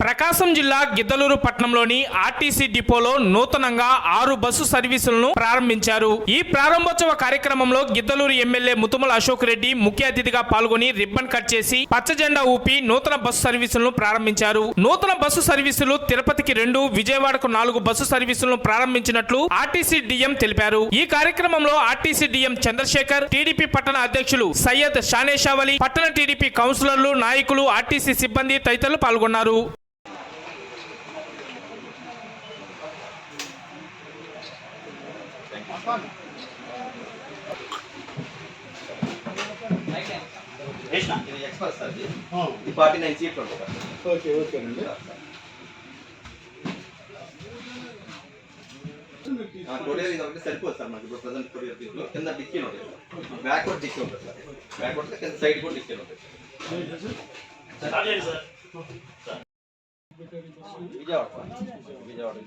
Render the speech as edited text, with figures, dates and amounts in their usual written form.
ప్రకాశం జిల్లా గిద్దలూరు పట్టణంలోని ఆర్టీసీ డిపోలో నూతనంగా 6 బస్సు సర్వీసులను ప్రారంభించారు. ఈ ప్రారంభోత్సవ కార్యక్రమంలో గిద్దలూరు ఎమ్మెల్యే ముతుమల అశోక్ రెడ్డి ముఖ్య అతిథిగా పాల్గొని రిబ్బన్ కట్ చేసి పచ్చ జెండా ఊపి నూతన బస్సు సర్వీసులను ప్రారంభించారు. నూతన బస్సు సర్వీసులు తిరుపతికి 2, విజయవాడకు 4 బస్సు సర్వీసులను ప్రారంభించినట్లు ఆర్టీసీ డిఎం తెలిపారు. ఈ కార్యక్రమంలో ఆర్టీసీ డిఎం చంద్రశేఖర్, టీడీపీ పట్టణ అధ్యక్షులు సయ్యద్ షానేషావలి, పట్టణ టీడీపీ కౌన్సిలర్లు, నాయకులు, ఆర్టీసీ సిబ్బంది తదితరులు పాల్గొన్నారు. ఇది ఎక్స్ప్రెస్ సార్, ఇది 49 సీట్లు ఉంటుంది. ఓకే ఓకే అండి. కొరియర్ ఇది ఒకటి సరిపోతుంది సార్. మనకి ఇప్పుడు ప్రజెంట్ కొరియర్ దీంట్లో కింద డిక్కీ ఉంటుంది, బ్యాక్వర్డ్ డిక్కీ ఉంటుంది సార్. బ్యాక్వర్డ్ కింద సైడ్ కూడా డిక్కీ ఉంటుంది. విజయవాడ